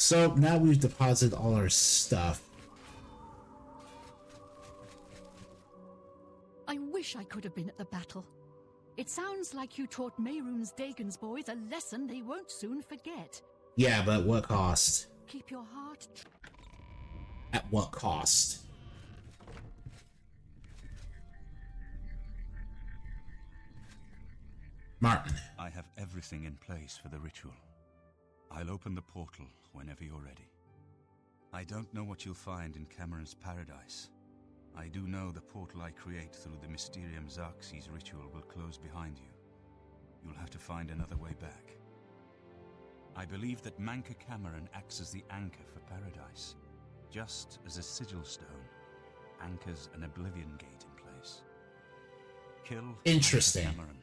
So now we've deposited all our stuff. I wish I could have been at the battle. It sounds like you taught Mehrunes Dagon's boys a lesson they won't soon forget. Yeah, but at what cost? Keep your heart. At what cost? Martin. I have everything in place for the ritual. I'll open the portal whenever you're ready. I don't know what you'll find in Cameron's paradise. I do know the portal I create through the Mysterium Xarxes ritual will close behind you. You'll have to find another way back. I believe that Manka Cameron acts as the anchor for paradise, just as a sigil stone anchors an Oblivion gate in place. Kill Interesting. Manka Cameron,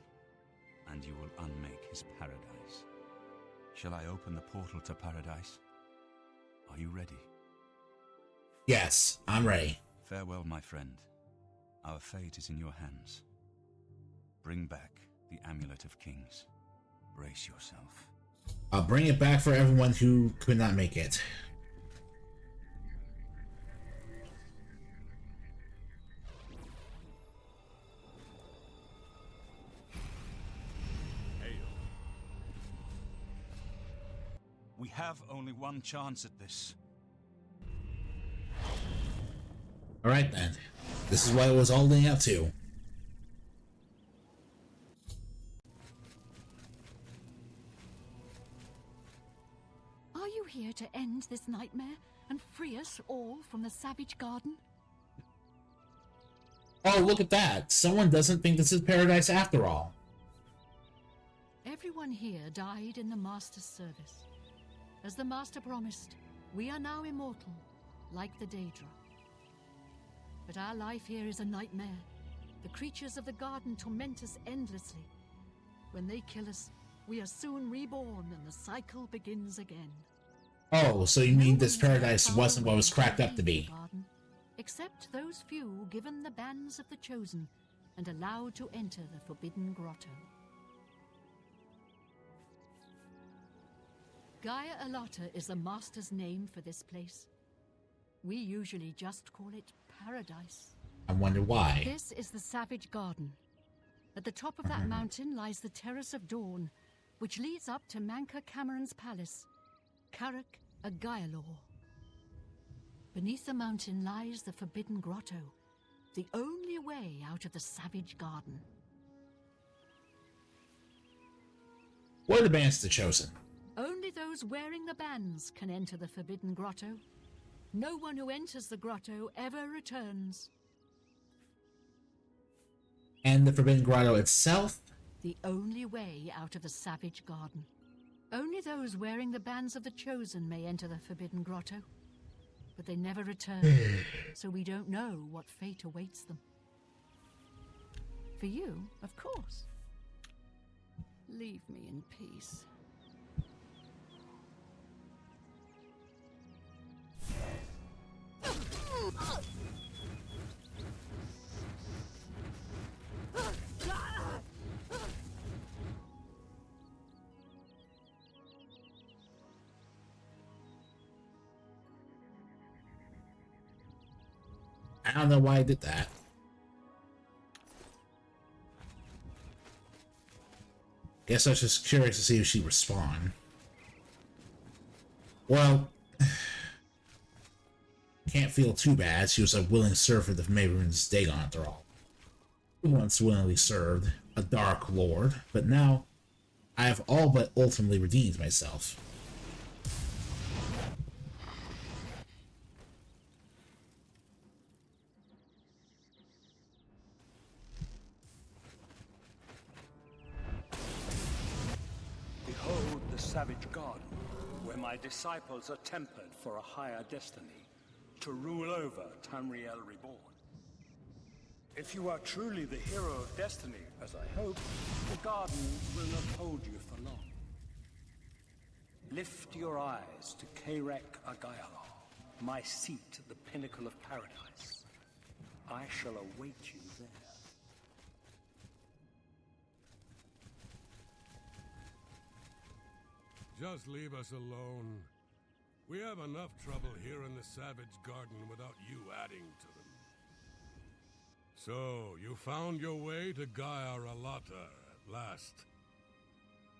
and you will unmake his paradise. Shall I open the portal to paradise? Are you ready? Yes, I'm ready. Farewell, my friend. Our fate is in your hands. Bring back the Amulet of Kings. Brace yourself. I'll bring it back for everyone who could not make it. We have only one chance at this. Alright then. This is what it was all leading up to. Are you here to end this nightmare and free us all from the Savage Garden? Oh, look at that. Someone doesn't think this is paradise after all. Everyone here died in the Master's service. As the Master promised, we are now immortal, like the Daedra. But our life here is a nightmare. The creatures of the garden torment us endlessly. When they kill us, we are soon reborn and the cycle begins again. Oh, so you mean this paradise wasn't what was cracked up to be? Garden, except those few given the bands of the Chosen and allowed to enter the Forbidden Grotto. Gaia Alata is the Master's name for this place. We usually just call it Paradise. I wonder why. This is the Savage Garden. At the top of that mountain lies the Terrace of Dawn, which leads up to Manka Cameron's palace, Karak Agaialor. Beneath the mountain lies the Forbidden Grotto, the only way out of the Savage Garden. What are the bands to Chosen? Only those wearing the bands can enter the Forbidden Grotto. No one who enters the grotto ever returns. And the Forbidden Grotto itself? The only way out of the Savage Garden. Only those wearing the bands of the Chosen may enter the Forbidden Grotto. But they never return, so we don't know what fate awaits them. For you, of course. Leave me in peace. I don't know why I did that. Guess I was just curious to see if she'd respond. Well, can't feel too bad. She was a willing servant of Mehrunes Dagon after all. Who once willingly served a Dark Lord, but now I have all but ultimately redeemed myself. Behold the Savage Garden, where my disciples are tempered for a higher destiny, to rule over Tamriel Reborn. If you are truly the hero of destiny, as I hope, the garden will not hold you for long. Lift your eyes to Karak Agaialor, my seat at the pinnacle of paradise. I shall await you there. Just leave us alone. We have enough trouble here in the Savage Garden without you adding to them. So, you found your way to Gaia Alata at last.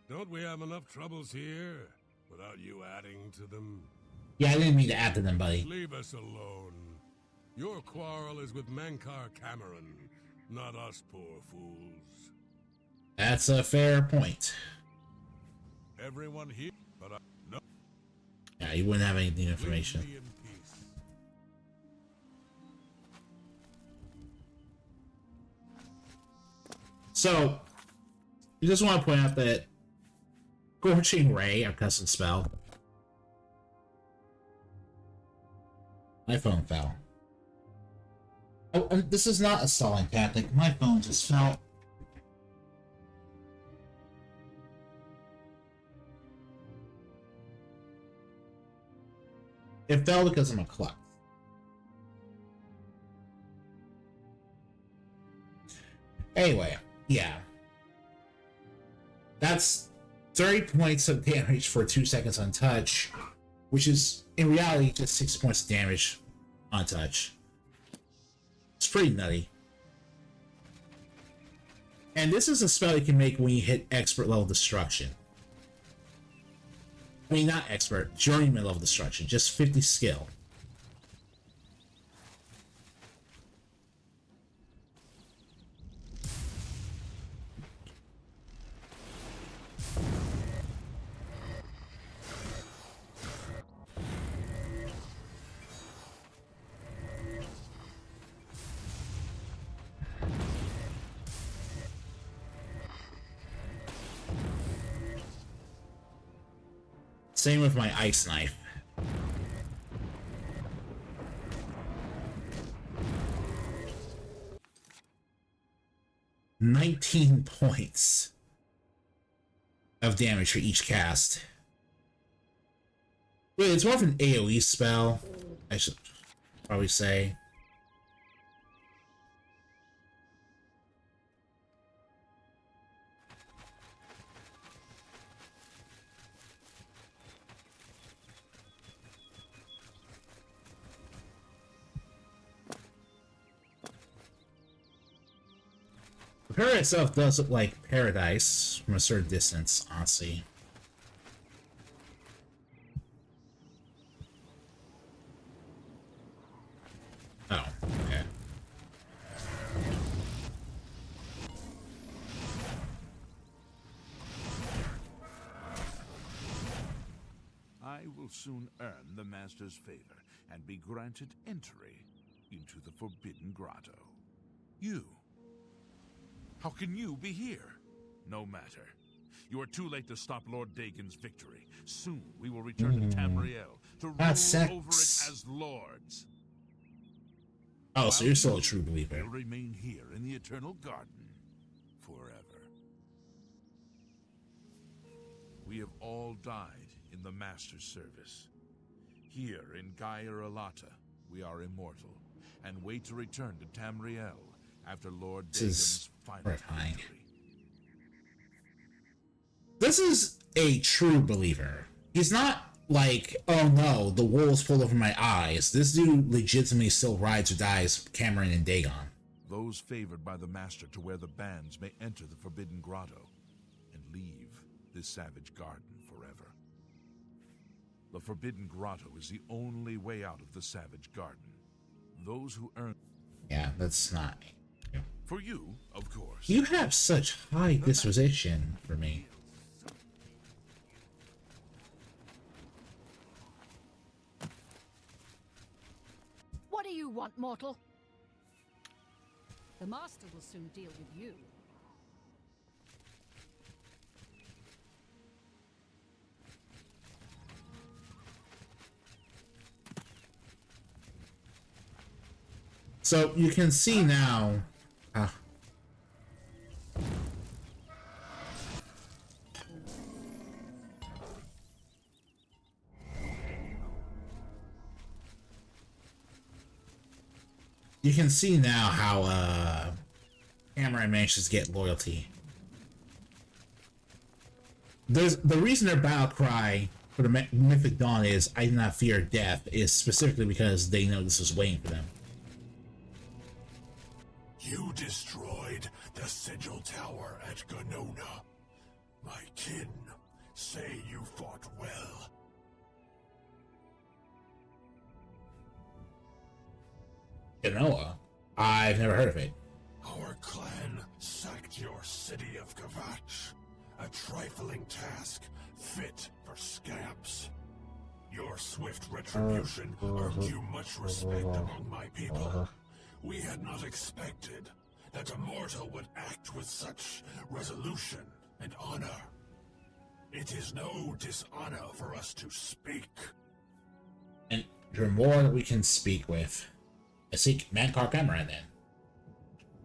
Don't we have enough troubles here without you adding to them? Yeah, I didn't mean to add to them, buddy. Leave us alone. Your quarrel is with Mankar Cameron, not us poor fools. That's a fair point. Everyone here, but I... No. Yeah, you wouldn't have any new information. Leave me in peace. So, you just want to point out that Scorching Ray, our custom spell. My phone fell. Oh, and this is not a stalling tactic. My phone just fell. It fell because I'm a klutz. Anyway, yeah. That's 30 points of damage for 2 seconds on touch, which is, in reality, just 6 points of damage on touch. It's pretty nutty. And this is a spell you can make when you hit expert level destruction. I mean, not expert, journeyman level destruction, just 50 skill. Same with my ice knife. $19 points of damage for each cast. Wait, it's more of an AoE spell, I should probably say. The parrot itself does look like paradise from a certain distance, honestly. Oh, okay. I will soon earn the Master's favor and be granted entry into the Forbidden Grotto. You? How can you be here? No matter. You are too late to stop Lord Dagon's victory. Soon we will return to Tamriel to rule over it as lords. Oh, so you're still a true believer. Will remain here in the Eternal Garden forever. We have all died in the Master's service. Here in Gaia Alata, we are immortal and wait to return to Tamriel after Lord Dagon's final victory. This is a true believer. He's not like, oh no, the wool's pulled over my eyes. This dude legitimately still rides or dies Cameron and Dagon. Those favored by the Master to wear the bands may enter the Forbidden Grotto and leave this savage garden forever. The Forbidden Grotto is the only way out of the savage garden. Those who earn... Yeah, that's not... For you, of course. You have such high disposition for me. What do you want, mortal? The Master will soon deal with you. So you can see now. You can see now how Cameron manages to get loyalty. There's the reason their battle cry for the Mythic Dawn is I do not fear death is specifically because they know this is waiting for them. You destroyed the Sigil Tower at Ganona. My kin say you fought well. Genoa? I've never heard of it. Our clan sacked your city of Kavach, a trifling task fit for scamps. Your swift retribution earned you much respect among my people. We had not expected that a mortal would act with such resolution and honor. It is no dishonor for us to speak. And you're more that we can speak with. I seek Mankar Cameron then.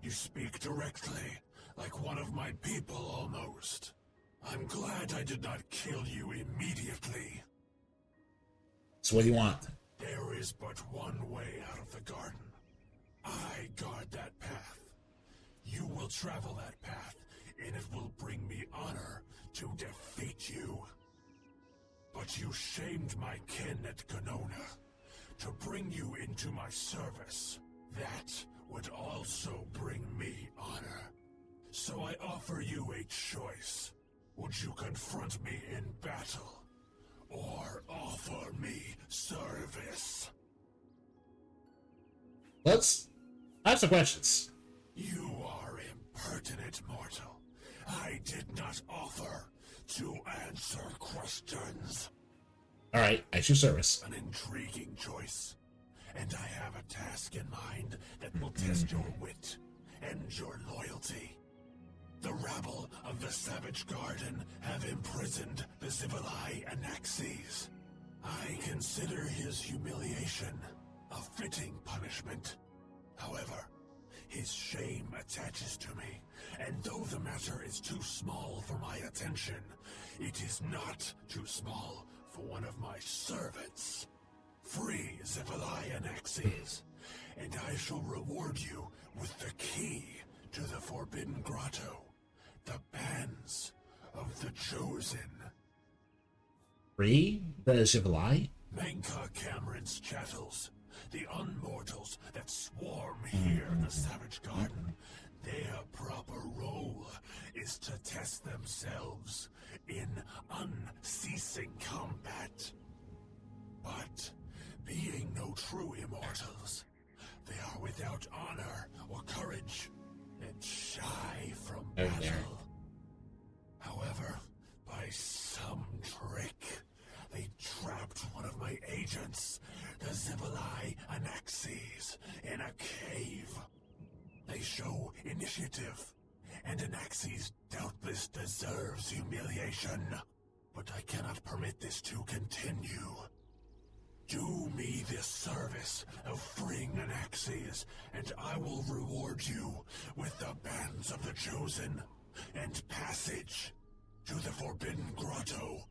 You speak directly, like one of my people almost. I'm glad I did not kill you immediately. So what do you want? There is but one way out of the garden. I guard that path. You will travel that path, and it will bring me honor to defeat you. But you shamed my kin at Ganona. To bring you into my service, that would also bring me honor. So I offer you a choice. Would you confront me in battle, or offer me service? Let's ask some questions. You are impertinent, mortal. I did not offer to answer questions. Alright, at your service. An intriguing choice. And I have a task in mind that will test your wit and your loyalty. The rabble of the Savage Garden have imprisoned the Zivalai Anaxes. I consider his humiliation a fitting punishment. However, his shame attaches to me, and though the matter is too small for my attention, it is not too small for one of my servants. Free Zivalai Anaxes, and I shall reward you with the key to the Forbidden Grotto, the bands of the Chosen. Free the Zivalai? Manka Cameron's chattels, the unmortals that swarm here in the Savage Garden, their proper role is to test themselves in unceasing combat. But, being no true immortals, they are without honor or courage, and shy from battle. However, by some trick, they trapped one of my agents, the Zivalai Anaxes, in a cave. They show initiative, and Anaxes doubtless deserves humiliation. But I cannot permit this to continue. Do me this service of freeing Anaxes, and I will reward you with the bands of the Chosen and passage to the Forbidden Grotto.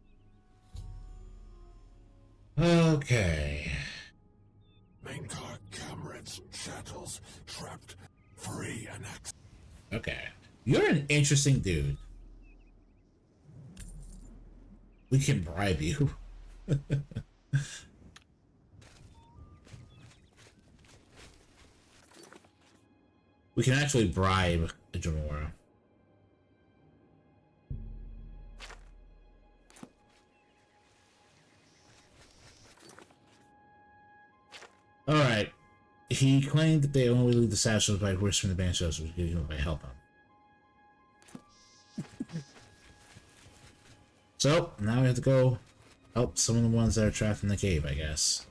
Okay. Mankar Cameron's chattels trapped, free Anaxes. Okay. You're an interesting dude. We can bribe you. We can actually bribe a Jamora. Alright. He claimed that they only leave the Sashes by whispering the band shows, which might help him. So, now we have to go help some of the ones that are trapped in the cave, I guess.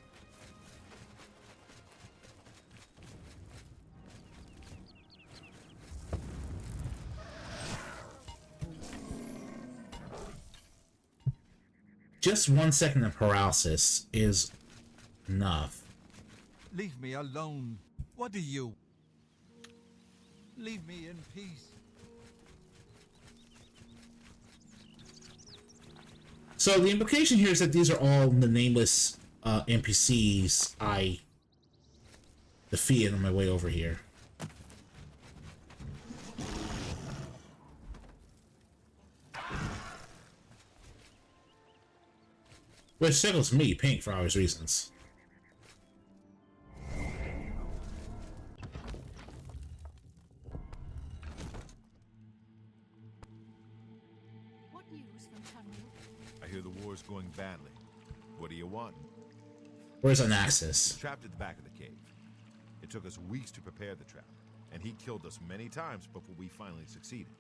Just 1 second of paralysis is enough. Leave me alone. What are you? Leave me in peace. So the implication here is that these are all the nameless NPCs I defeated on my way over here. Which tickles me pink for obvious reasons. What news from Tamriel? I hear the war's going badly. What do you want? Where's Anaxis? Trapped at the back of the cave. It took us weeks to prepare the trap, and he killed us many times before we finally succeeded.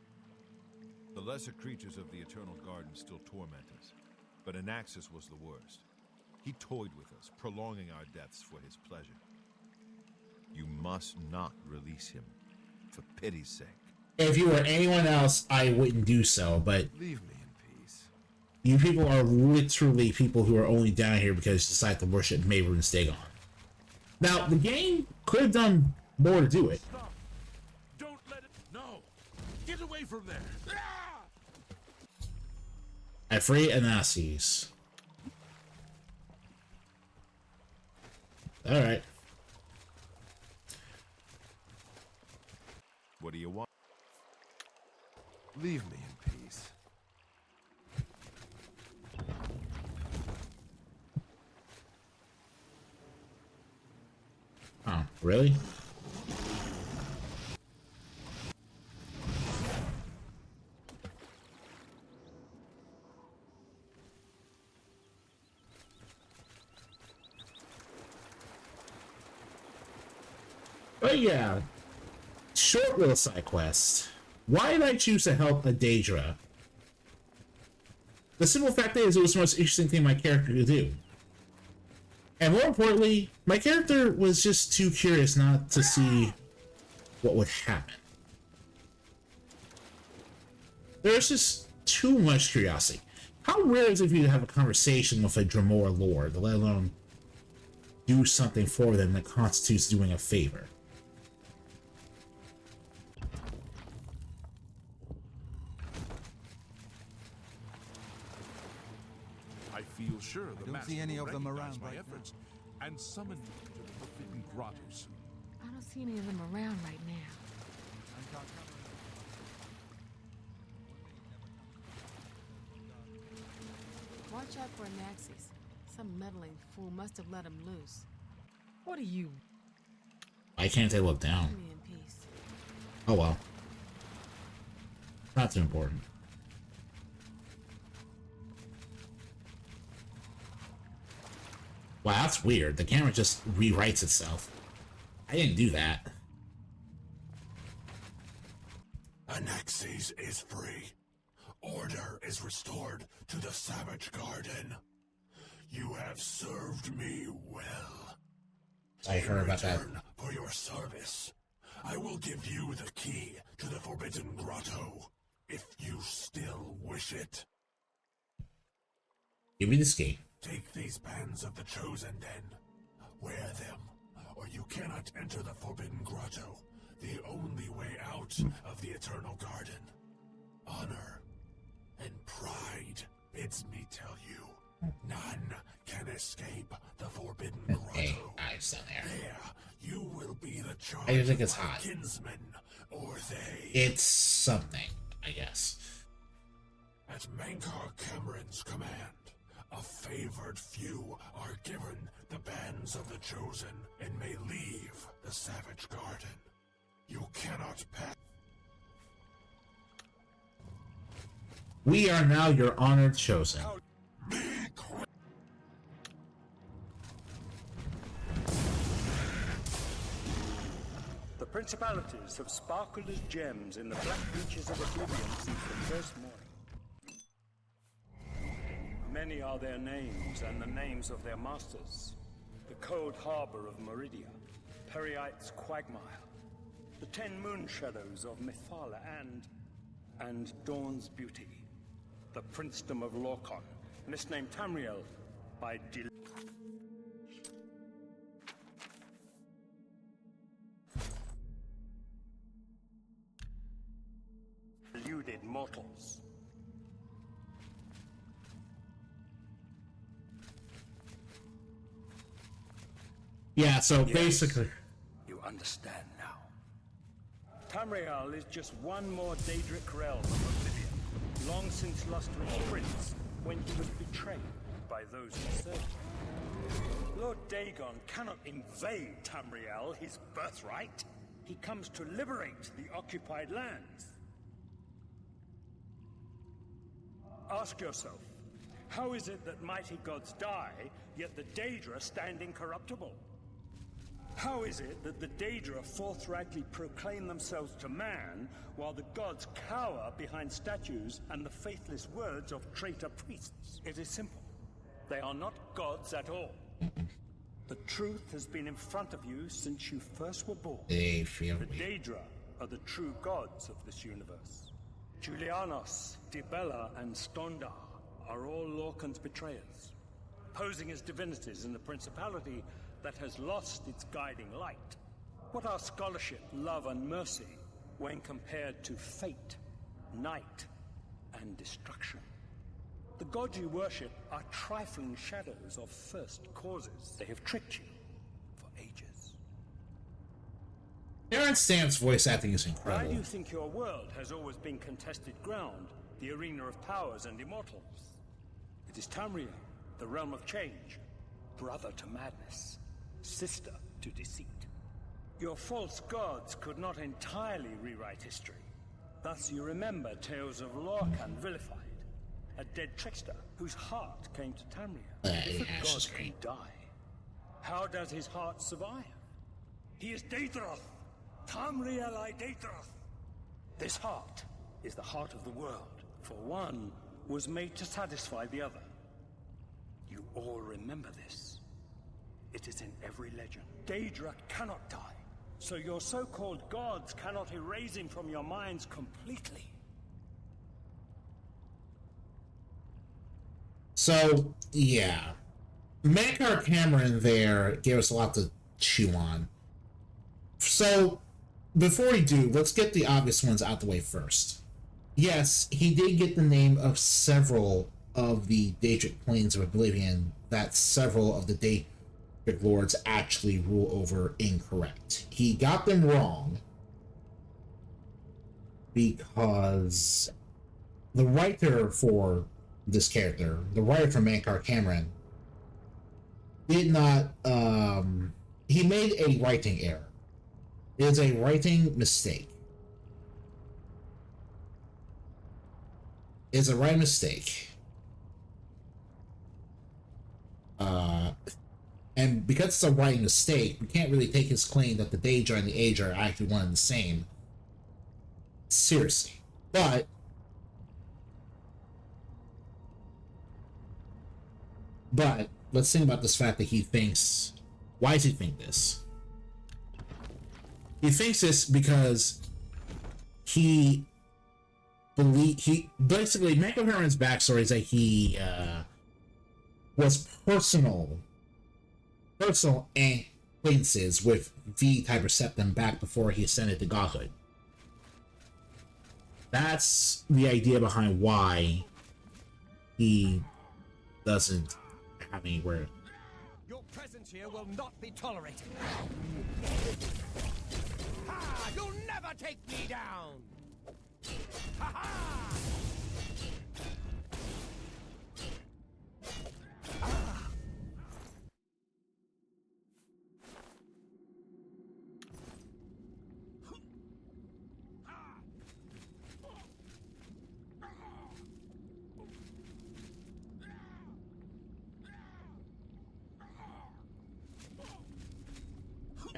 The lesser creatures of the Eternal Garden still torment us, but Anaxis was the worst. He toyed with us, prolonging our deaths for his pleasure. You must not release him, for pity's sake. If you were anyone else, I wouldn't do so, but Leave me in peace. you people are literally people who are only down here because you decide to worship Mavericks Dagon. Now, the game could have done more to do it. Stop! Don't let it. No! Get away from there! Ah! I free Anaxis. Alright. What do you want? Leave me in peace. Oh, really? But yeah, short little side quest. Why did I choose to help a Daedra? The simple fact is, it was the most interesting thing my character could do. And more importantly, my character was just too curious not to see what would happen. There's just too much curiosity. How rare is it for you to have a conversation with a Dremor Lord, let alone do something for them that constitutes doing a favor? I feel sure the don't master see any will of them recognize around my right efforts and summon me to the Forbidden Grotto soon. I don't see any of them around right now. Watch out for Anaxis. Some meddling fool must have let him loose. What are you? Why can't they look down? Leave me in peace. Oh well. Not too important. Wow, that's weird. The camera just rewrites itself. I didn't do that. Anaxis is free. Order is restored to the Savage Garden. You have served me well. I heard about that. In return for your service, I will give you the key to the Forbidden Grotto, if you still wish it. Give me this key. Take these bands of the Chosen then. Wear them, or you cannot enter the Forbidden Grotto, the only way out of the Eternal Garden. Honor and pride bids me tell you, none can escape the Forbidden Grotto. Hey, eyes down there. There, you will be the charge I think it's of my hot. kinsmen, or they. It's something, I guess. At Mankar Cameron's command, a favored few are given the bands of the Chosen and may leave the Savage Garden. You cannot pass. We are now your honored Chosen. Be quick. The principalities have sparkled as gems in the black reaches of Oblivion since the first morning. Many are their names and the names of their masters. The cold harbor of Meridia, Periite's quagmire, the 10 moon shadows of Mythala and Dawn's beauty, the princedom of Lorcon, misnamed Tamriel by deluded mortals. Yeah, so Yes. basically... You understand now. Tamriel is just one more Daedric realm of Oblivion, long since lost to its prince when he was betrayed. by those who serve him. Lord Dagon cannot invade Tamriel, his birthright. He comes to liberate the occupied lands. Ask yourself, how is it that mighty gods die, yet the Daedra stand incorruptible? How is it that the Daedra forthrightly proclaim themselves to man, while the gods cower behind statues and the faithless words of traitor priests? It is simple. They are not gods at all. The truth has been in front of you since you first were born. They feel The me. Daedra are the true gods of this universe. Julianos, Dibella, and Stondar are all Lorcan's betrayers, posing as divinities in a principality that has lost its guiding light. What are scholarship, love, and mercy when compared to fate, night, and destruction? The gods you worship are trifling shadows of first causes. They have tricked you for ages. Aaron Stan's voice acting is Why do incredible. you think your world has always been contested ground, the arena of powers and immortals? It is Tamriel, the realm of change, brother to madness, sister to deceit. Your false gods could not entirely rewrite history. Thus you remember tales of Lorcan vilified, a dead trickster whose heart came to Tamriel. If a god can die, how does his heart survive? He is Daedroth, Tamriel I Daedroth. This heart is the heart of the world, for one was made to satisfy the other. You all remember this. It is in every legend. Daedra cannot die, so your so-called gods cannot erase him from your minds completely. So, yeah. Mankar Cameron there gave us a lot to chew on. So, before we do, let's get the obvious ones out the way first. Yes, he did get the name of several of the Daedric planes of Oblivion that several of the Daedric lords actually rule over incorrect. He got them wrong because the writer for this character, the writer for Mankar Cameron, did not, he made a writing error. It is a writing mistake. It's a writing mistake. And because it's a writing mistake, we can't really take his claim that the Daedra and the Aedra are actually one and the same seriously. But let's think about this fact that he thinks. Why does he think this? He thinks this because he basically Michael Herman's backstory is that he was personal acquaintances with V Typer Septim back before he ascended to godhood. That's the idea behind why he doesn't have any word. Your presence here will not be tolerated. Ha! You'll never take me down! Ha ha!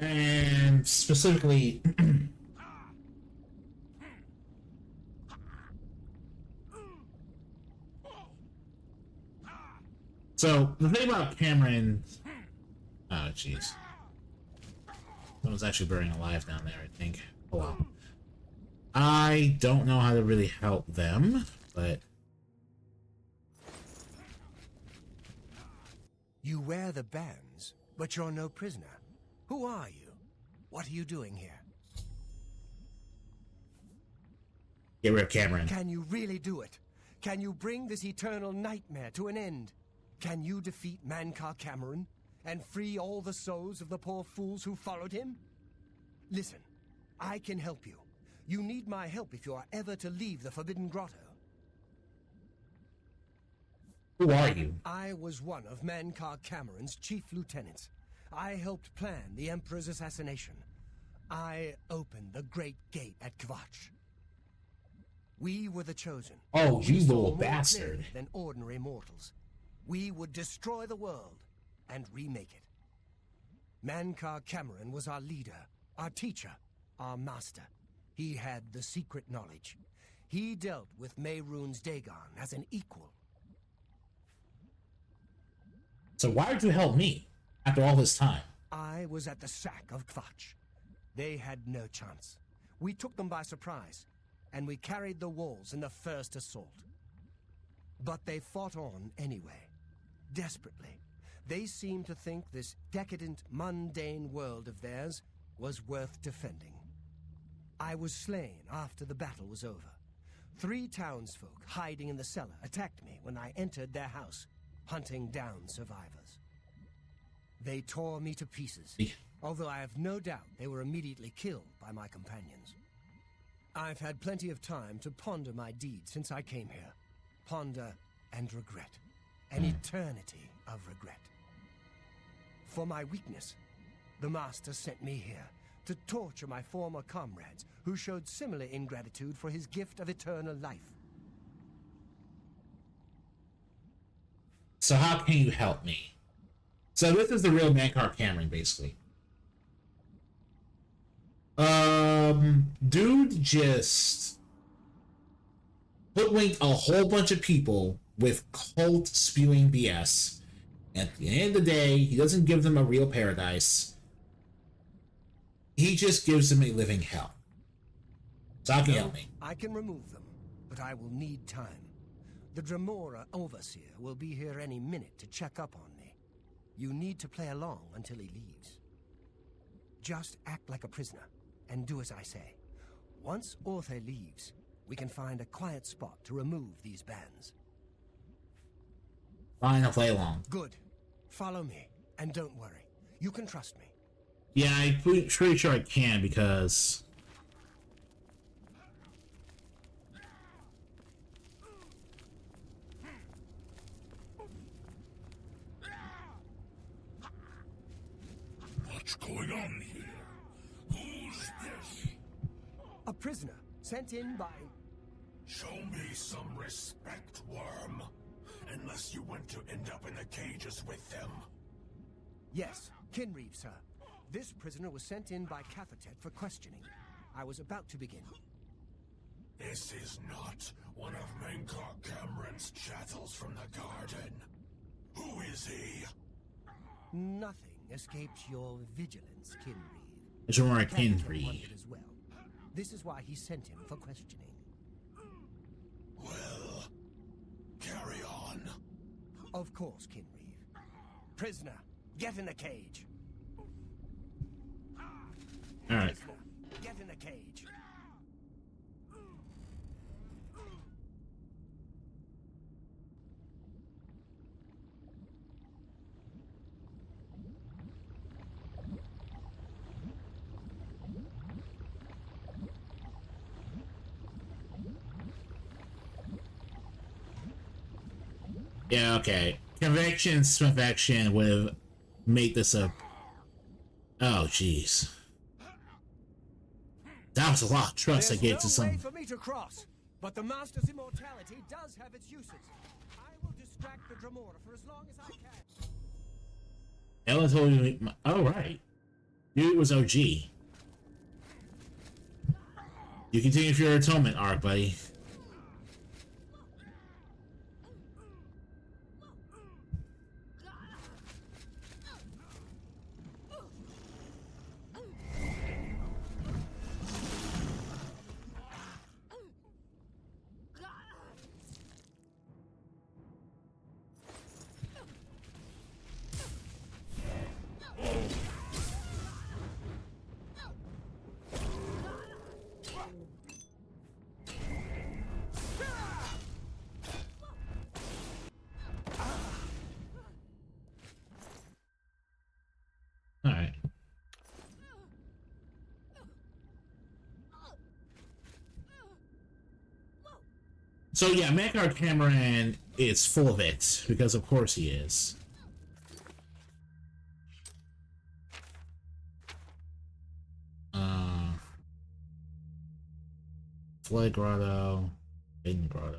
And specifically, so the thing about Cameron, oh jeez, someone's actually burning alive down there, I think. Oh well. I don't know how to really help them, but You wear the bands, but you're no prisoner. Who are you? What are you doing here? get rid of Cameron. Can you really do it? Can you bring this eternal nightmare to an end? Can you defeat Mankar Cameron and free all the souls of the poor fools who followed him? Listen, I can help you. You need my help if you are ever to leave the Forbidden Grotto. Who are you? I was one of Mankar Cameron's chief lieutenants. I helped plan the Emperor's assassination. I opened the Great Gate at Kvatch. We were the chosen. Oh, We you saw little more bastard. clearly than ordinary mortals. We would destroy the world and remake it. Mankar Cameron was our leader, our teacher, our master. He had the secret knowledge. He dealt with Mehrunes Dagon as an equal. So why would you help me after all this time? I was at the sack of Kvatch. They had no chance. We took them by surprise, and we carried the walls in the first assault. But they fought on anyway, desperately. They seemed to think this decadent, mundane world of theirs was worth defending. I was slain after the battle was over. 3 townsfolk hiding in the cellar attacked me when I entered their house, hunting down survivors. They tore me to pieces, although I have no doubt they were immediately killed by my companions. I've had plenty of time to ponder my deeds since I came here. Ponder and regret. An eternity of regret. For my weakness, the Master sent me here to torture my former comrades who showed similar ingratitude for his gift of eternal life. So how can you help me? So this is the real Mankar Cameron, basically. Dude just hoodwinked a whole bunch of people with cult spewing BS. And at the end of the day, he doesn't give them a real paradise. He just gives them a living hell. So how can you help me? I can remove them, but I will need time. The Dremora Overseer will be here any minute to check up on me. You need to play along until he leaves. Just act like a prisoner, and do as I say. Once Orthe leaves, we can find a quiet spot to remove these bands. Fine, I'll play along. Good. Follow me, and don't worry. You can trust me. Yeah, I'm pretty sure I can, because... What's going on here? Who's this? A prisoner, sent in by... Show me some respect, worm. Unless you want to end up in the cages with them. Yes, Kinreeve, sir. This prisoner was sent in by Cathotet for questioning. I was about to begin. This is not one of Mankar Cameron's chattels from the garden. Who is he? Nothing escapes your vigilance, Kinreeve. It's more Cathotet Kinreeve. wondered as well. This is why he sent him for questioning. Well, carry on. Of course, Kinreeve. Prisoner, get in the cage. Alright. Prisoner, get in the cage. Yeah, okay. Conviction, conviction would make this a... Oh, jeez. That was a lot of trust I gave to There's no some... way for me to cross, but the Master's immortality does have its uses. I will distract the Dremora for as long as I can. Ella told you... Oh, right. Dude was OG. You continue with your atonement arc, buddy. Alright. So yeah, Mankar Cameron it's full of it, because of course he is. Floyd Grotto, Hidden Grotto.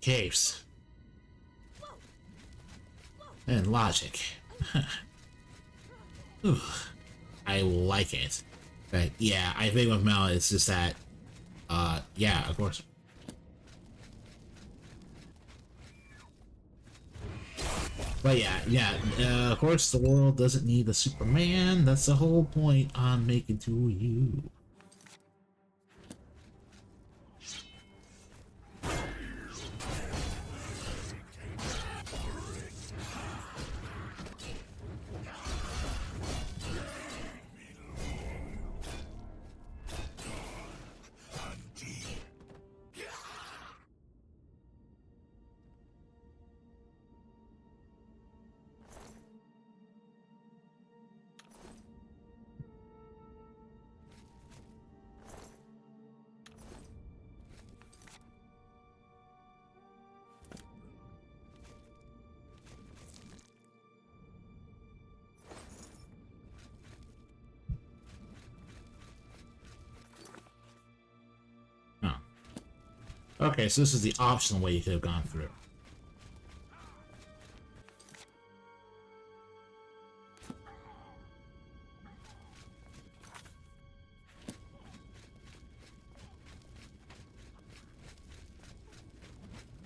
Caves. And logic. Ooh, I like it. But yeah, I think with Mel, it's just that, yeah, of course. But yeah, of course the world doesn't need a Superman. That's the whole point I'm making to you. Okay, so this is the optional way you could have gone through.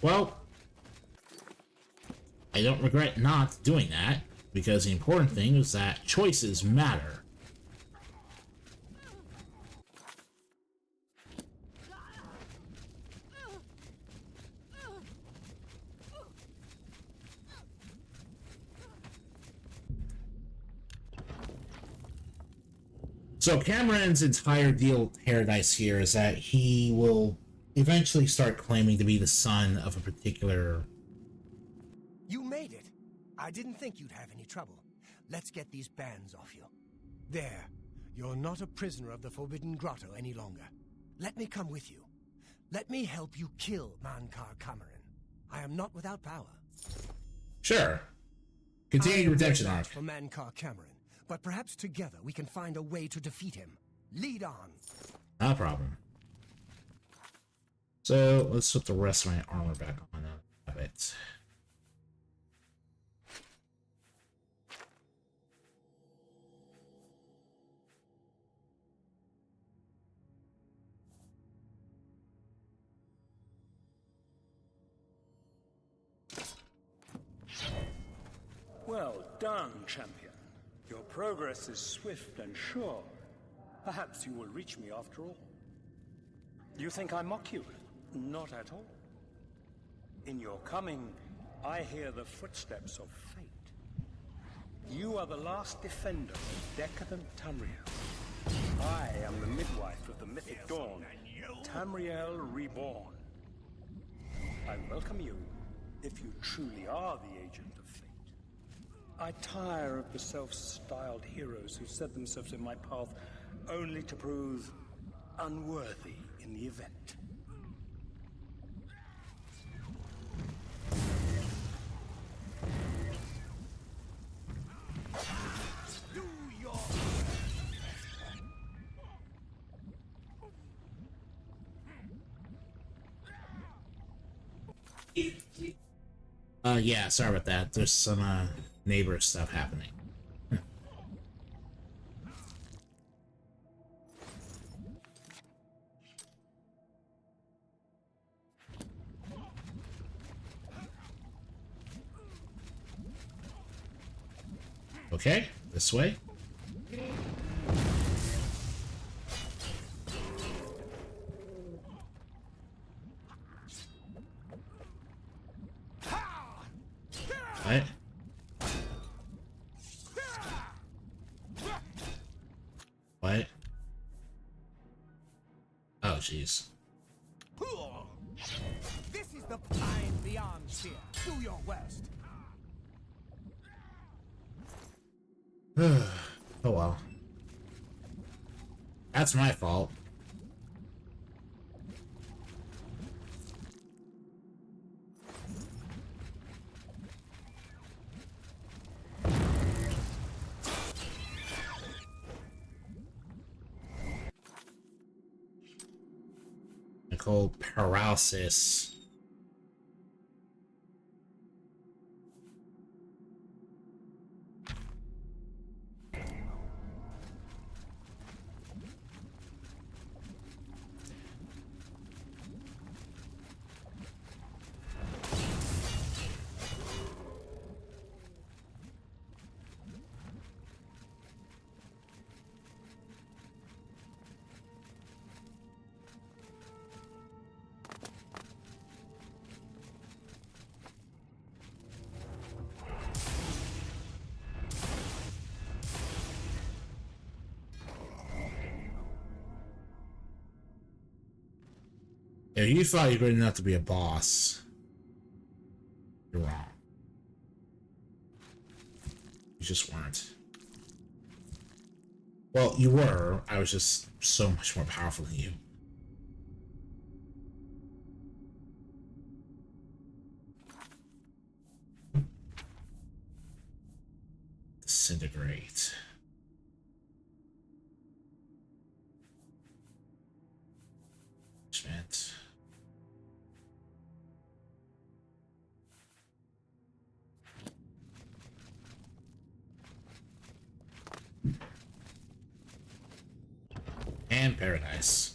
Well, I don't regret not doing that, because the important thing is that choices matter. So Cameron's entire deal with Paradise here is that he will eventually start claiming to be the son of a particular... You made it. I didn't think you'd have any trouble. Let's get these bands off you. There. You're not a prisoner of the Forbidden Grotto any longer. Let me come with you. Let me help you kill Mantkar Cameron. I am not without power. Sure. Continued redemption arc. For Mantkar Cameron, but perhaps together we can find a way to defeat him. Lead on. No problem. So let's put the rest of my armor back on. Have it. Well done, champion. Your progress is swift and sure. Perhaps you will reach me after all. You think I mock you? Not at all. In your coming, I hear the footsteps of fate. You are the last defender of decadent Tamriel. I am the midwife of the mythic dawn, Tamriel Reborn. I welcome you, if you truly are the agent of fate. I tire of the self-styled heroes who set themselves in my path only to prove unworthy in the event. Yeah, sorry about that. There's some, neighbor stuff happening. Okay, this way. What? What? Oh, jeez. This is the fine beyond fear. Do your worst. Oh well. That's my fault. Called paralysis. If you thought you were good enough to be a boss, you're wrong. You just weren't. Well, you were. I was just so much more powerful than you. Disintegrate. Management. And paradise.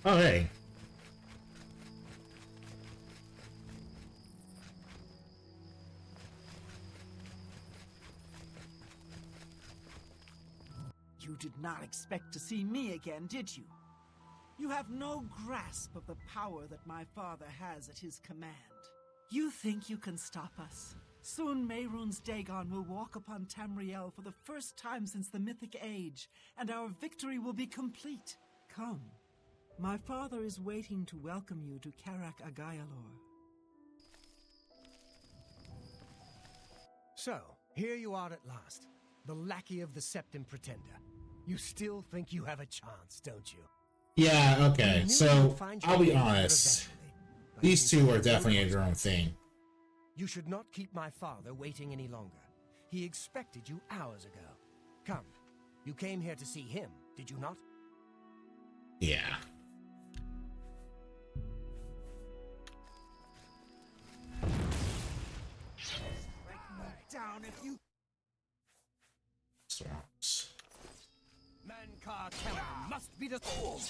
Oh, hey. You did not expect to see me again, did you? You have no grasp of the power that my father has at his command. You think you can stop us? Soon Mehrunes Dagon will walk upon Tamriel for the first time since the Mythic Age, and our victory will be complete. Come. My father is waiting to welcome you to Karak Agayalor. So, here you are at last, the lackey of the Septim Pretender. You still think you have a chance, don't you? Yeah, okay, so I'll be honest. These two are definitely their own thing. You should not keep my father waiting any longer. He expected you hours ago. Come, you came here to see him, did you not? Yeah. Down if you... Swamps. Mankar Cameron must be destroyed.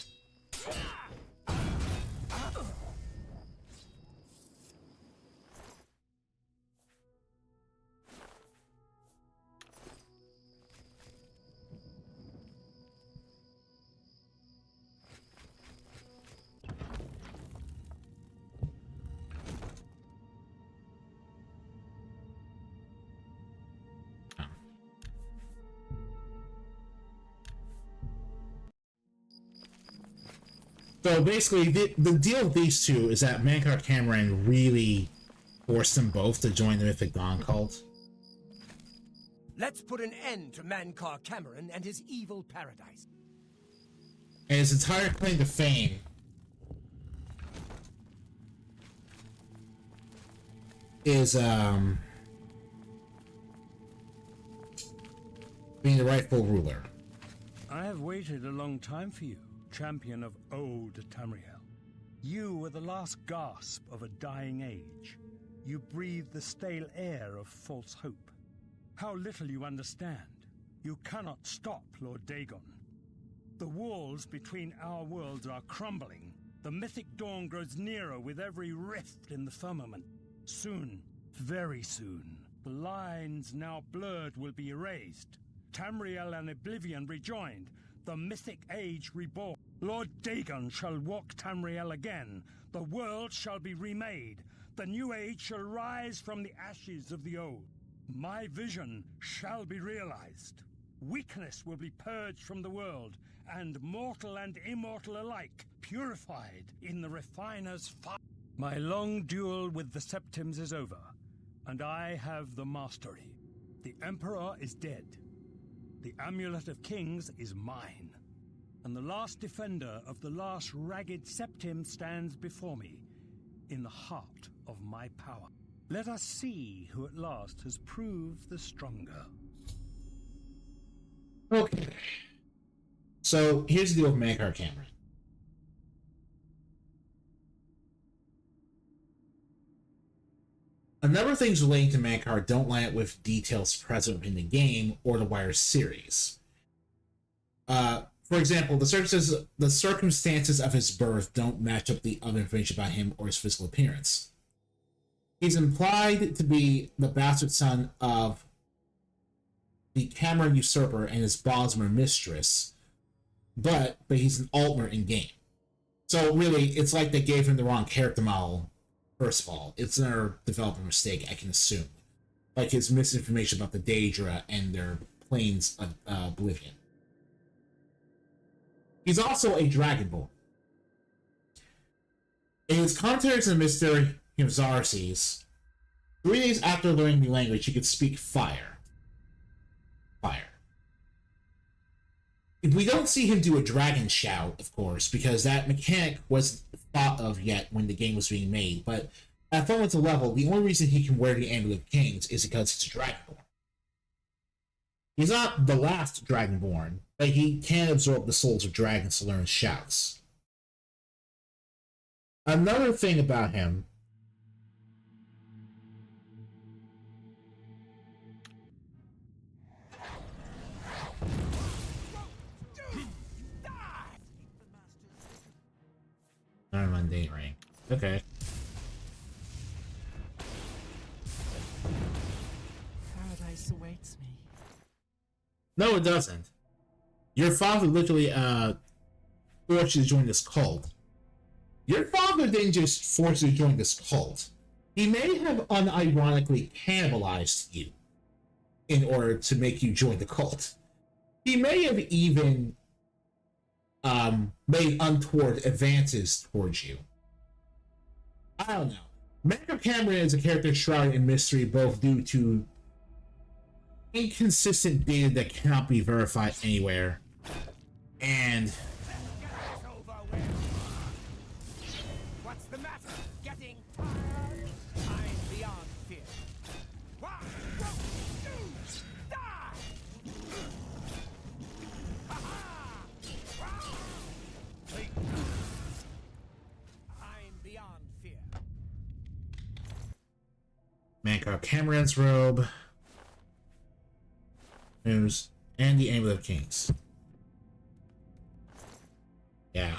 So basically, the deal with these two is that Mankar Cameron really forced them both to join the Mythic Dawn cult. Let's put an end to Mankar Cameron and his evil paradise. And his entire claim to fame is being the rightful ruler. I have waited a long time for you, champion of old Tamriel. You were the last gasp of a dying age. You breathed the stale air of false hope. How little you understand. You cannot stop Lord Dagon. The walls between our worlds are crumbling. The mythic dawn grows nearer with every rift in the firmament. Soon, very soon, the lines now blurred will be erased. Tamriel and Oblivion rejoined. The mythic age reborn. Lord Dagon shall walk Tamriel again. The world shall be remade. The new age shall rise from the ashes of the old. My vision shall be realized. Weakness will be purged from the world, and mortal and immortal alike purified in the refiner's fire. My long duel with the Septims is over, and I have the mastery. The Emperor is dead. The Amulet of Kings is mine. And the last defender of the last ragged Septim stands before me, in the heart of my power. Let us see who at last has proved the stronger. Okay. So, here's the deal with Mankar Cameron. A number of things relating to Mankar don't line up with details present in the game or the wider series. For example, the circumstances of his birth don't match up with the other information about him or his physical appearance. He's implied to be the bastard son of the Cameron usurper and his Bosmer mistress, but he's an Altmer in game. So really, it's like they gave him the wrong character model. First of all, it's another developer mistake, I can assume. Like his misinformation about the Daedra and their planes of Oblivion. He's also a Dragonborn. In his commentaries on the Mystery of Xarxes, 3 days after learning the language, he could speak fire. Fire. We don't see him do a dragon shout, of course, because that mechanic wasn't thought of yet when the game was being made, but at fundamental level, the only reason he can wear the Amulet of Kings is because he's a Dragonborn. He's not the last Dragonborn, but he can absorb the souls of dragons to learn shouts. Another thing about him not a mundane ring. Okay. Paradise awaits me. No, it doesn't. Your father literally forced you to join this cult. Your father didn't just force you to join this cult. He may have unironically cannibalized you in order to make you join the cult. He may have even made untoward advances towards you. I don't know. Mankar Cameron is a character shrouded in mystery, both due to inconsistent data that cannot be verified anywhere, and What's the matter? Getting tired? I'm beyond fear. One, two, die! I'm beyond fear. Mankar Cameron's robe, news, and the Amulet of Kings. Yeah.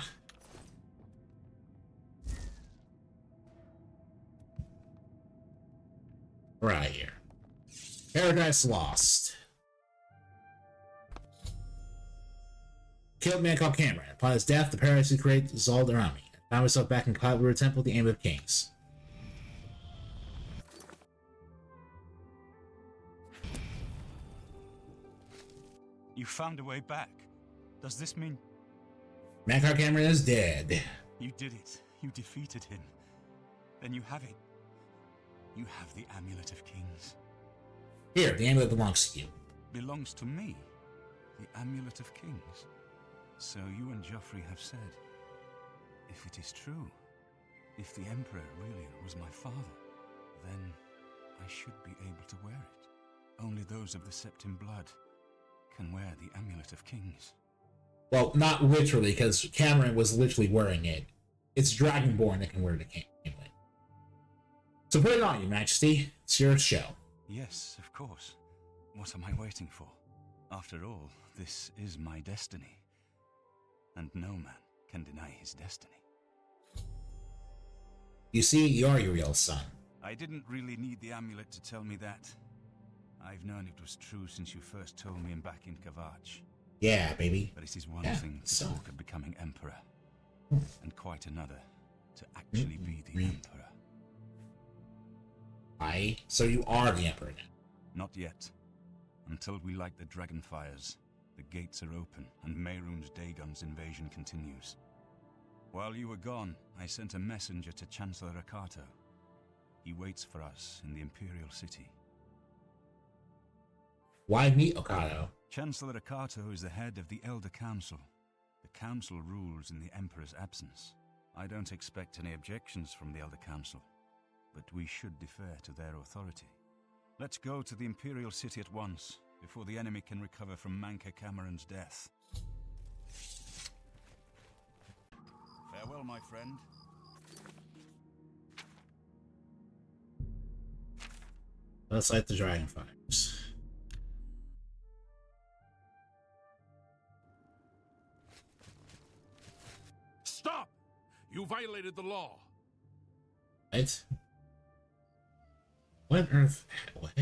We're out of here. Paradise Lost. Killed Mankar Cameron. Upon his death, the paradise he created dissolved around me. I found myself back in Cloudriver Temple, the Amulet of Kings. You found a way back. Does this mean... Mankar Cameron is dead. You did it. You defeated him. Then you have it. You have the Amulet of Kings. Here, the amulet belongs to you. Belongs to me. The Amulet of Kings. So you and Joffrey have said. If it is true, if the Emperor really was my father, then I should be able to wear it. Only those of the Septim blood can wear the Amulet of Kings. Well, not literally, because Cameron was literally wearing it. It's Dragonborn that can wear the amulet. So put it on, Your Majesty. It's your show. Yes, of course. What am I waiting for? After all, this is my destiny. And no man can deny his destiny. You see, you are your real son. I didn't really need the amulet to tell me that. I've known it was true since you first told me I'm back in Kavach. Yeah, baby. But it is one Yeah, thing to so- talk of becoming emperor, and quite another to actually be the emperor. So you are the emperor now. Not yet. Until we light the dragonfires, the gates are open, and Mehrunes Dagon's invasion continues. While you were gone, I sent a messenger to Chancellor Akato. He waits for us in the Imperial City. Why meet Okado? Chancellor Akato is the head of the Elder Council. The Council rules in the Emperor's absence. I don't expect any objections from the Elder Council, but we should defer to their authority. Let's go to the Imperial City at once, before the enemy can recover from Manka Cameron's death. Farewell, my friend. Let's light the dragonfires. Stop! You violated the law. What? What on earth? What?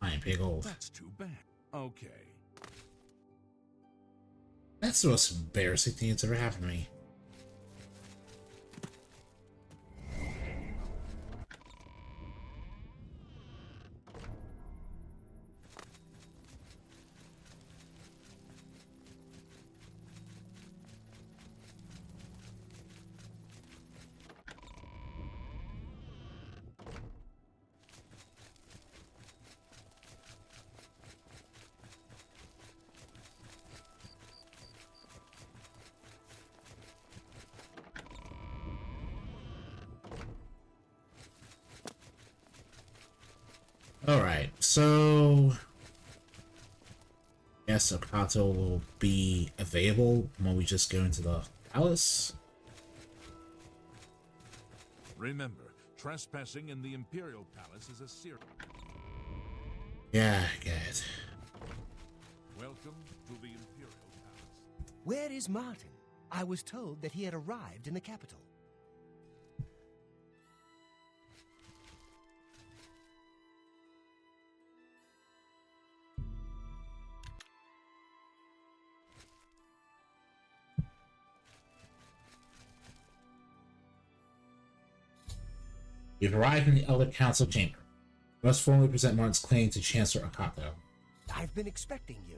I am big old. That's too bad. Okay. That's the most embarrassing thing that's ever happened to me. Alright, so yes, Akato will be available when we just go into the palace. Remember, trespassing in the Imperial Palace is a serious... Yeah, I get it. Welcome to the Imperial Palace. Where is Martin? I was told that he had arrived in the capital. You've arrived in the Elder Council chamber. You must formally present Martin's claim to Chancellor Akato. I've been expecting you.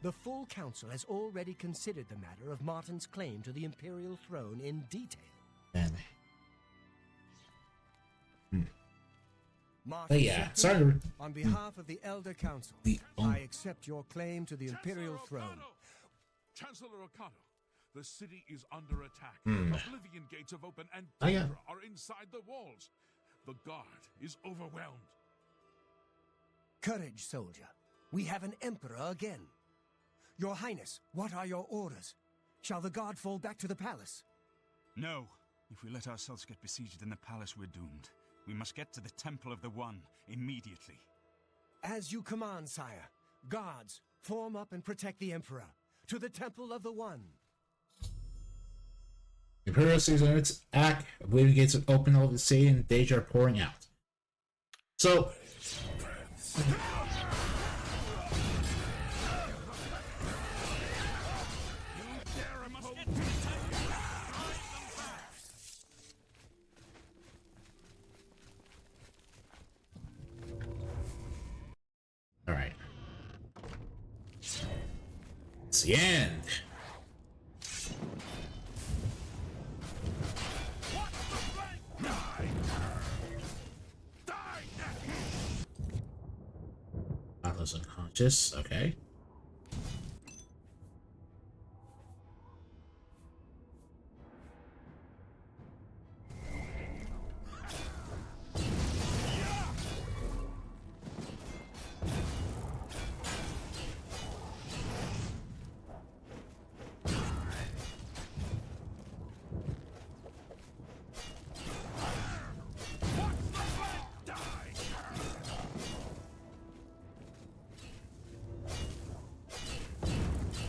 The full council has already considered the matter of Martin's claim to the Imperial throne in detail. Then, Martin, yeah, sorry to... on behalf of the Elder Council, I accept your claim to the Imperial throne. Chancellor Akato, the city is under attack. Oblivion gates have opened and Oh, yeah. Daedra are inside the walls. The guard is overwhelmed. Courage, soldier. We have an emperor again. Your Highness, what are your orders? Shall the guard fall back to the palace? No. If we let ourselves get besieged in the palace, we're doomed. We must get to the Temple of the One immediately. As you command, sire. Guards, form up and protect the emperor. To the Temple of the One. Imperial Citizens act. Oblivion gates have opened all of the city and the Daedra are pouring out. So... Alright. It's the end. Atlas unconscious, okay.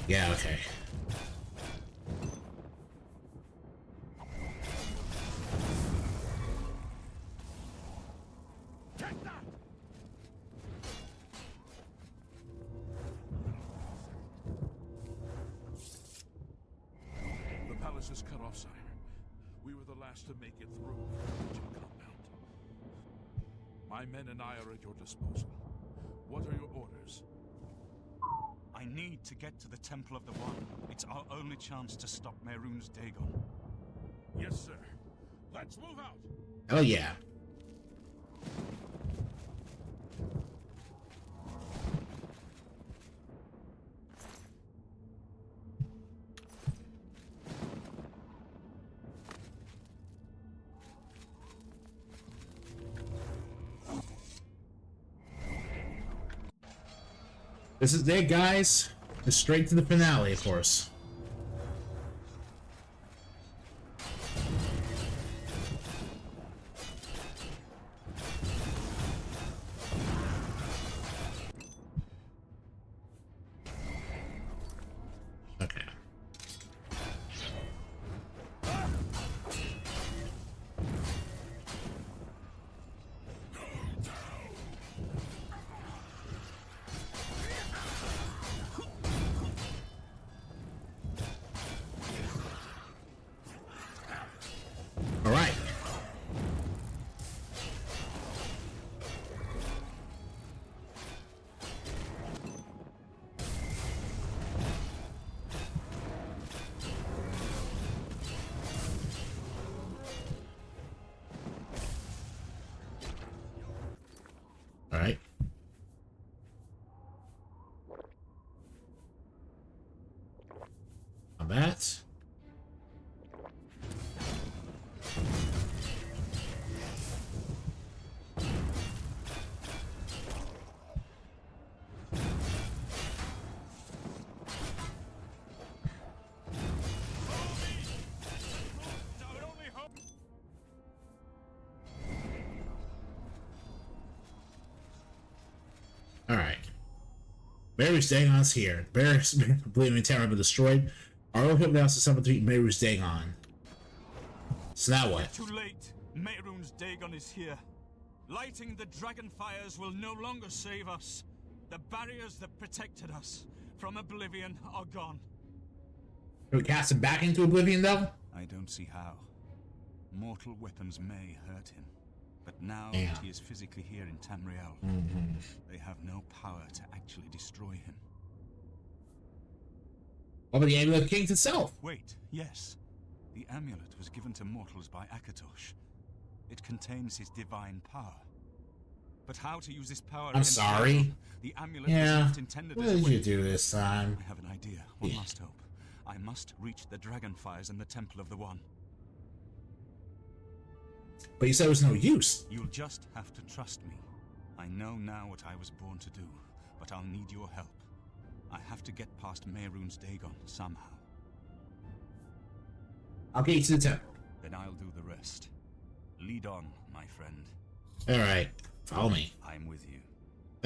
Yeah, okay. access is cut off, sire. We were the last to make it through the Legion compound. My men and I are at your disposal. What are your orders? I need to get to the Temple of the One. It's our only chance to stop Mehrunes Dagon. Yes, sir. Let's move out! Oh yeah. This is it, guys. It's straight to the finale, of course. Okay. All right. All right. Combat. All right. Mehrunes Dagon's here. Barracks, Oblivion Tower have been destroyed. Our hope now is to summon to beat Mehrunes Dagon. So now what? Too late. Mehrunes Dagon is here. Lighting the dragon fires will no longer save us. The barriers that protected us from Oblivion are gone. Can we cast him back into Oblivion, though? I don't see how. Mortal weapons may hurt him. But now Yeah. that he is physically here in Tamriel, they have no power to actually destroy him. What about the Amulet of Kings itself? Wait, yes. The amulet was given to mortals by Akatosh. It contains his divine power. But how to use this power? I'm sorry. The amulet Yeah. was not intended What as a did you weapon. do this time? I have an idea. One last hope. I must reach the dragon fires and the Temple of the One. But you said it was no use. You'll just have to trust me. I know now what I was born to do, but I'll need your help. I have to get past Mehrunes Dagon somehow. I'll get you to the temple. Then I'll do the rest. Lead on, my friend. Alright. Follow me. I'm with you.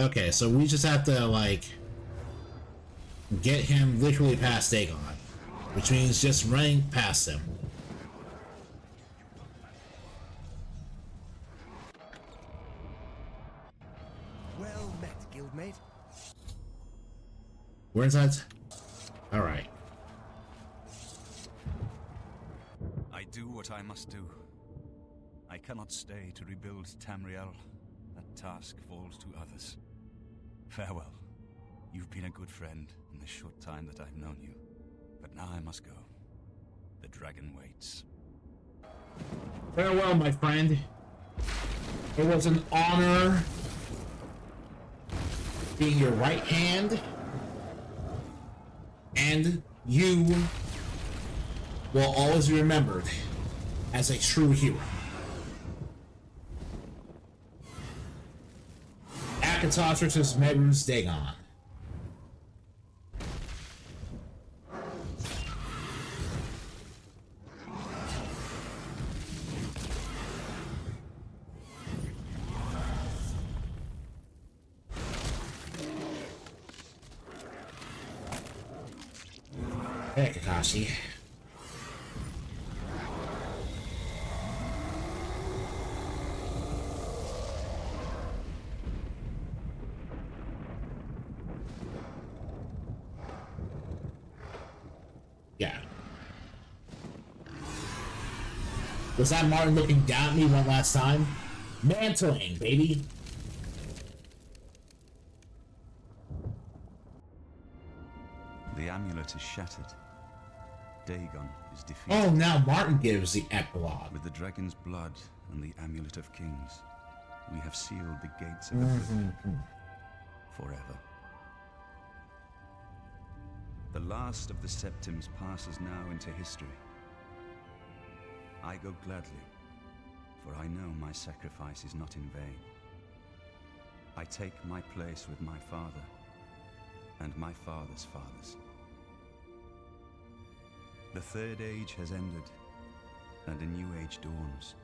Okay, so we just have to, like, get him literally past Dagon. Which means just running past him. Well met, guildmate. We're inside. Alright. I do what I must do. I cannot stay to rebuild Tamriel. That task falls to others. Farewell. You've been a good friend in the short time that I've known you. But now I must go. The dragon waits. Farewell, my friend. It was an honor being your right hand. And you will always be remembered as a true hero. Akatosh versus Mehrunes Dagon. Hey, Kakashi. Yeah. Was that Martin looking down at me one last time? Mantling, baby! The amulet is shattered. Dagon is defeated. Oh, now Martin gives the epilogue. With the dragon's blood and the amulet of kings, we have sealed the gates of Oblivion forever. The last of the Septims passes now into history. I go gladly, for I know my sacrifice is not in vain. I take my place with my father and my father's fathers. The Third Age has ended, and a new age dawns.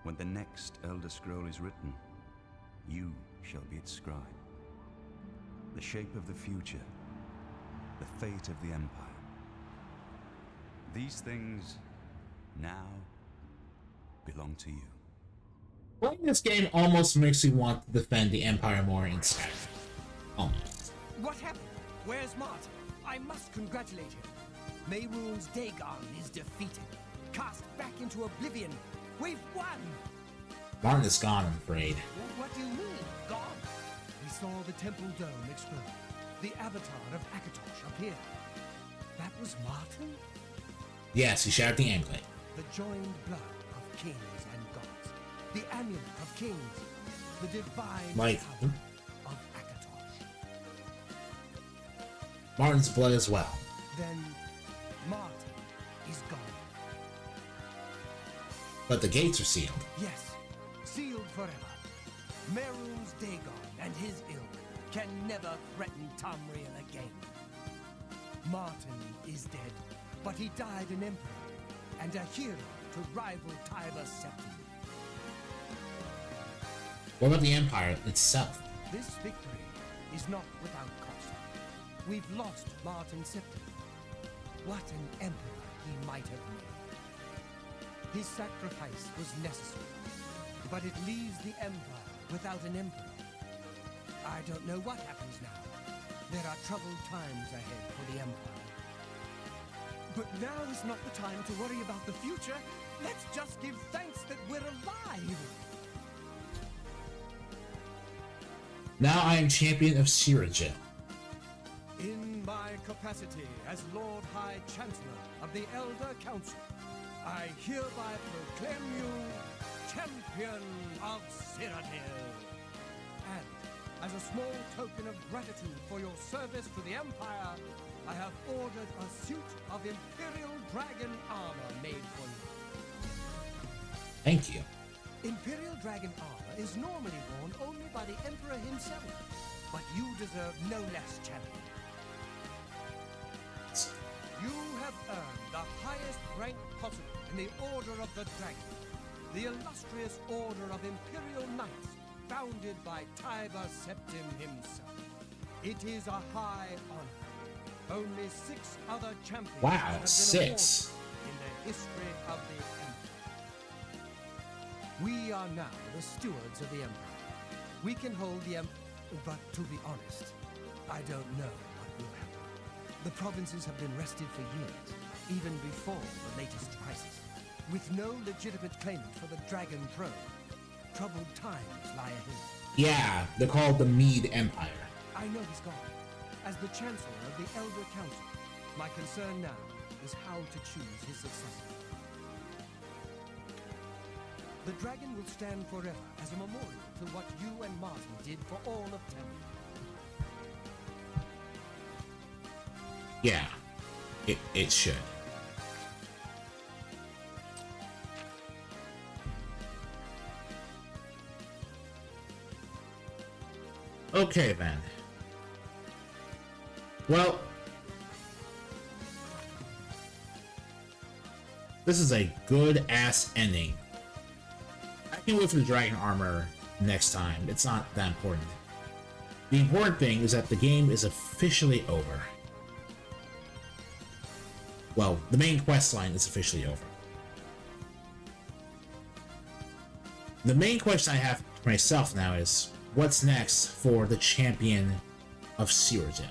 When the next Elder Scroll is written, you shall be its scribe. The shape of the future, the fate of the Empire. These things now belong to you. Playing this game almost makes me want to defend the Empire more instead. Almost. What happened? Where's Martin? I must congratulate him. Mehrunes Dagon is defeated. Cast back into Oblivion. We've won! Martin is gone, I'm afraid. What do you mean, gone? We saw the temple dome explode. The avatar of Akatosh appear. That was Martin? Yes, he shattered the amulet. The joined blood of kings and gods. The amulet of kings. The divine power of Akatosh. Martin's blood as well. Then Martin is gone. But the gates are sealed. Yes, sealed forever. Mehrunes Dagon and his ilk can never threaten Tamriel again. Martin is dead, but he died an emperor and a hero to rival Tiber Septim. What about the Empire itself? This victory is not without cost. We've lost Martin Septim. What an emperor he might have made. His sacrifice was necessary, but it leaves the Empire without an emperor. I don't know what happens now. There are troubled times ahead for the Empire. But now is not the time to worry about the future. Let's just give thanks that we're alive. Now I am champion of Cyrodiil. In my capacity as Lord High Chancellor of the Elder Council, I hereby proclaim you Champion of Cyrodiil. And as a small token of gratitude for your service to the Empire, I have ordered a suit of Imperial Dragon armor made for you. Thank you. Imperial Dragon armor is normally worn only by the Emperor himself, but you deserve no less, champion. You have earned the highest rank possible in the Order of the Dragon, the illustrious Order of Imperial Knights, founded by Tiber Septim himself. It is a high honor. Only 6 other champions have been 6 awarded in the history of the Empire. We are now the stewards of the Empire. We can hold the but to be honest, I don't know what will happen. The provinces have been rested for years, even before the latest crisis. With no legitimate claimant for the Dragon Throne, troubled times lie ahead. Yeah, they're called the Mede Empire. I know he's gone. As the Chancellor of the Elder Council, my concern now is how to choose his successor. The dragon will stand forever as a memorial to what you and Martin did for all of Tamriel. Yeah, it should. Okay, then. Well, this is a good-ass ending. I can wait for the dragon armor next time. It's not that important. The important thing is that the game is officially over. Well, the main quest line is officially over. The main question I have for myself now is, what's next for the champion of Cyrodiil?